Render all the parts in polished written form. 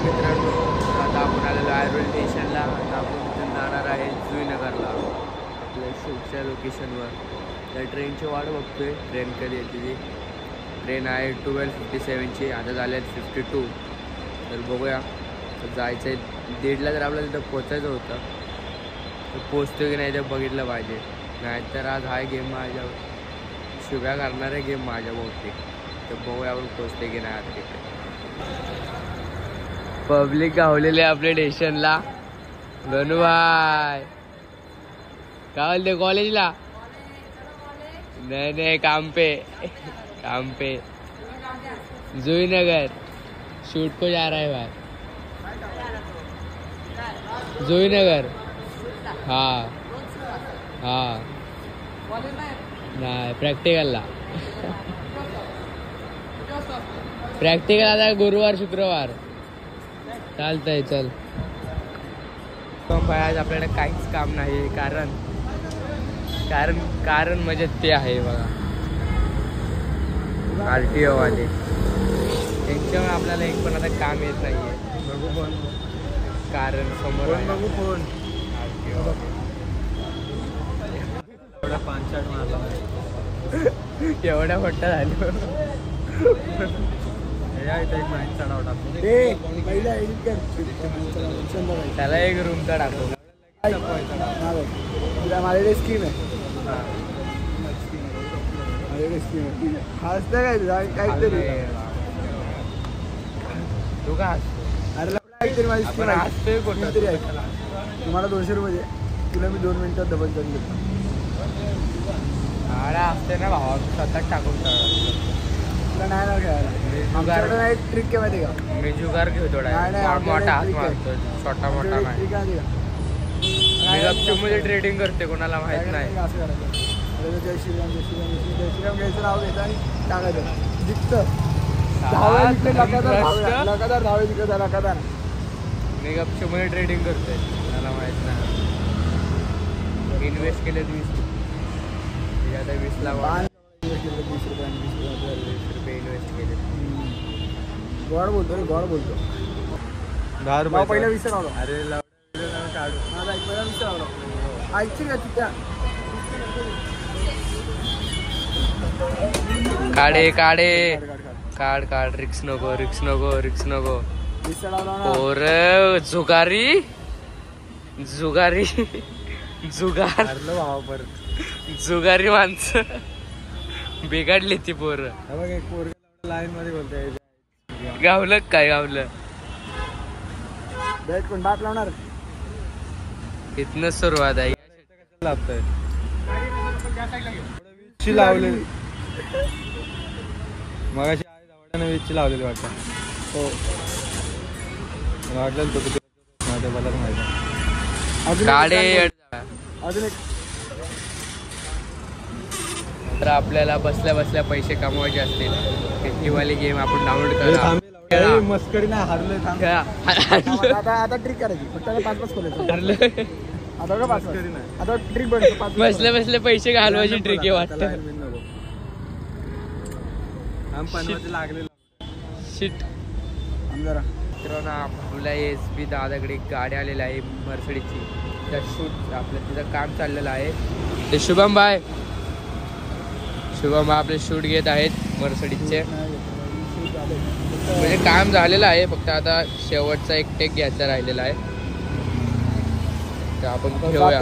मित्रांनो, आता आपण आलेलो आहे रेल्वे स्टेशनला. आता आपण तिथून जाणार आहे जुईनगरला आपल्या शूटच्या लोकेशनवर. त्या ट्रेनची वाट बघतोय, ट्रेन कधी येते ती. ट्रेन आहे 12:57ची, आता झाले आहेत 52. तर बघूया जायचं आहे 1:30ला. जर आपल्याला तिथं पोचायचं होतं तर पोचतो की नाही ते बघितलं पाहिजे. नाहीतर आज हा गेम माझ्या शुभ्या करणार आहे गेम माझ्या बहुतेक. तर बघूया आपण पोचते की नाही आता तिकडे. पब्लिक गावलेले आपल्या स्टेशनला. गणूभाई काय बोलते कॉलेजला? नहीं काम पे जुईनगर शूट को जा रहा है भाई. जुईनगर. हाँ नाही प्रॅक्टिकलला. प्रॅक्टिकल आता गुरुवार शुक्रवार चालतंय. चल आज आपल्याकडे काहीच काम नाही. कारण म्हणजे ते आहे बघा RTO वाले. त्यांच्यामुळे आपल्याला एक पण आता काम येत नाहीये. बघू पण कारण समोर बघू फोन RTO एवढा 5-8 मारला एवढा मोठा झालो. त्याला एक रूमचा टाकू. माझ्याकडे स्कीम आहे. काहीतरी तू का काहीतरी माझी स्कीम आहे. कोणतरी आहे तुम्हाला 200 रुपये. तुला मी 2 मिनिटात डबल करून देतो. असते ना भावा, स्वतःच टाकून तुला नाही ना खेळायला. आमच्याकडे एक ट्रिक आहे माहिती का? मी जुगार घेऊ थोडा मोठा हात मारतो, छोटा मोठा नाही. मी गपचूपमध्ये ट्रेडिंग करते, कोणाला माहित नाही. असं करायचं. जय श्रीराम जय श्रीराम जय श्रीराम जय श्रीराम घ्यायचं, नाव घ्यायचं आणि टाकायचं. जिंकतं लगातार धावे जिंकत लगातार. मी गपचूपमध्ये ट्रेडिंग करते, कोणाला माहित नाही. इन्व्हेस्ट केले 20 आता 20 लाख 20 रुपये इन्व्हेस्ट केले. गॉड बोलतो रे, गॉड बोलतो. 10 रुपये पहिला 20 लावलो. अरे काढू माझा एक पहिला 20 लावलो. ऐकशील का तिथ्या? काढ रिक्स नको. और जुगारी माणसं बिघडली ती पोरं. लाईन मध्ये बोलतोय. गावलं बॅट कोण बाप लावणार? इथनं सुरुवात आहे. लावतोय लावले मगाशी 20 लावलेली वाटतं. हो वाटलं तो मला माहिती. अजून एक तर आपल्याला बसल्या पैसे कमवायचे असतील ही वाली गेम आपण डाउनलोड करा. मस्करी नाही, हारलोय. आता ट्रिक करायची. फक्त 5-5 खोलायचं. आता का 5 नाही, आता ट्रिक बनवतो. बसल्या पैसे घालवायची ट्रिक आहे वाटतं. लागले शिट जरा मित्रांनो, आपल्या SB दादाकडे गाडी आलेली आहे मर्सिडीजची. त्या शूट आपलं तिथं काम चाललेलं आहे. ते शुभम भाई आपले शूट घेत आहेत मर्सिडीजचे. म्हणजे काम झालेलं आहे, फक्त आता शेवटचा एक टेक घ्यायचा राहिलेला आहे. तर आपण घेऊया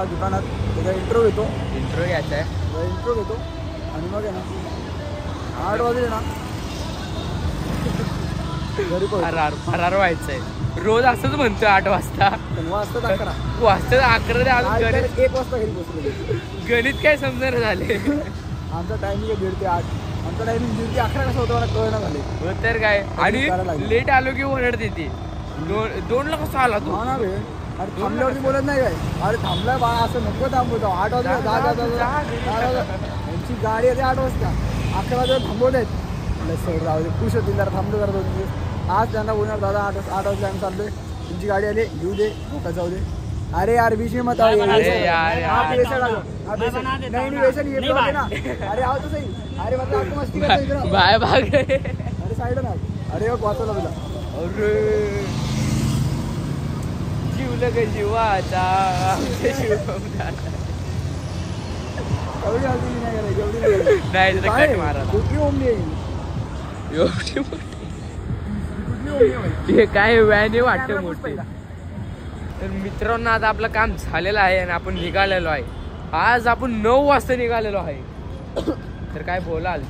दुकानात. त्याचा इंट्रो घ्यायचा आहे. इंट्रो घेतो आणि मग आहे ना 8 वाजले ना घरी फरार व्हायचंय. रोज असंच म्हणतोय 8 वाजता. वाजता 11 गणित 1 वाजता घरी पोहोचलो. गणित काय समजणार झाले. आमचा टायमिंग 1:30 ते 8. आमचा टायमिंग 1:30 ते 11 कसं होतं मला कळना झाले. तर काय आणि लेट आलो की ओरडते ती. 2ला कसं आला तू? अरे थांबल्यावरती बोलत नाही काय? अरे थांबलाय बाळा, असं नको थांबवतो. 8 वाजता त्यांची गाडी येते 8 वाजता. 11 वाजता थांबवत आहेत. सर राहू दे, खुश होतील जरा. थांबलो जरा 2 दिवस. आज त्यांना बोलणार दादा 8 वाजता आम्ही चाललोय, तुमची गाडी आली घेऊ दे, धोका जाऊ दे. अरे यार बीच में मत आओ. नहीं वेसन ये ना. अरे आओ तो सही. अरे मतलब आपको मस्ती करते इधर. बाय भाग. अरे साइड ना. अरे वाचवलं तुला. अरे जीवलं ग जीवाचा शिवम दादा. नाही कट मारा हे काय व्हॅन वाटतं मोठी. तर मित्रांनो आता आपलं काम झालेलं आहे आणि आपण निघालेलो आहे. आज आपण 9 वाजता निघालेलो आहे. तर काय बोलाल?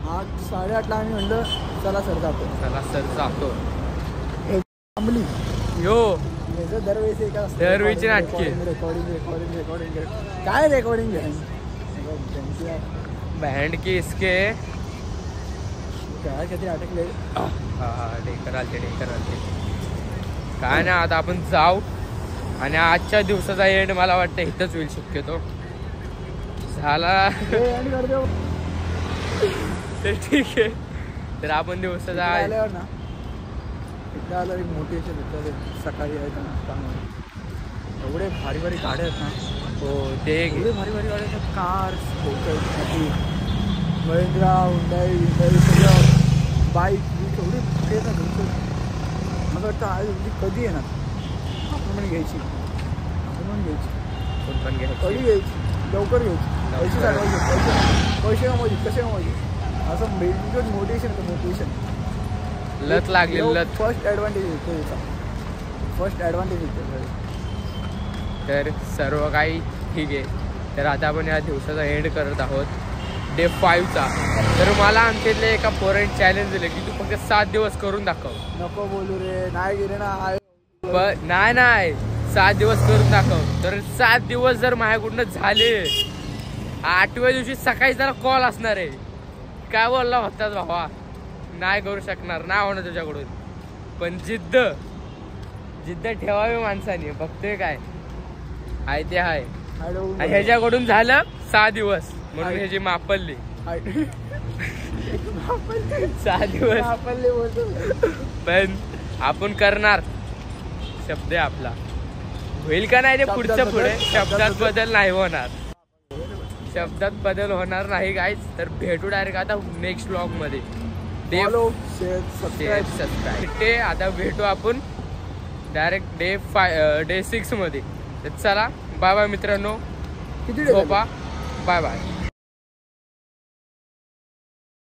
आज 8:30ला आम्ही म्हणलं चला सर जातो. चला सर जातो. यो दरवेळेस एका दरवेळची नाटके. रेकॉर्डिंग काय रेकॉर्डिंग बँड के इसके काय काहीतरी अटकले. डेकर आलते काय नाही. आता आपण जाऊ आणि आजच्या दिवसाचा एंड मला वाटतं इथंच होईल शक्यतो. झाला तर ठीक आहे. तर आपण दिवसाचा आल्यावर ना एकदा आलं एक मोटिवेशन सकाळी यायचं ना. एवढे भारी भारी गाड्या आहेत ना. हो ते एवढे भारी भारी गाड्या आहेत. कार्स, महिंद्रा, हुंडाई सगळं बाईक एवढी भारी आहेत ना. मला वाटतं आज कधी येणार आपण पण घ्यायची. कोण पण कधी घ्यायची लवकर घ्यायची. पैसे साठवायचे. पैसे कमवायचे कसे कमवायचे असं मोटिवेशन लत लागली. लत फर्स्ट ॲडव्हान्टेज येतो. फर्स्ट ॲडव्हान्टेज येतो. तर सर्व काही ठीक आहे. तर आता आपण या दिवसाचा एंड करत आहोत डे 5चा. तर मला आमच्यातले एका पोरांनी चॅलेंज दिलं की तू फक्त 7 दिवस करून दाखव. नको बोलू रे. नाही गेले ना. नाही 7 दिवस करून दाखव. तर 7 दिवस जर माझ्याकडून झाले 8व्या दिवशी सकाळी जरा कॉल असणार आहे. काय बोलला होताच भावा. नाही करू शकणार. नाही होणार तुझ्याकडून. पण जिद्द ठेवावी माणसाने. बघतोय काय आहे ते आहे. ह्याच्याकडून झालं 6 दिवस म्हणून ह्याची मापल्ली 6 दिवस. पण आपण करणार. शब्द आहे आपला. होईल का नाही ते पुढचं पुढे. शब्दात बदल नाही होणार. शब्दात बदल होणार नाही गाईज. तर भेटू डायरेक्ट आता नेक्स्ट व्लॉग मध्ये. सबस्क्राईब. आता भेटू आपण डायरेक्ट डे 6 मध्ये. तर चला बाय बाय मित्रांनो. झोपा. Bye bye.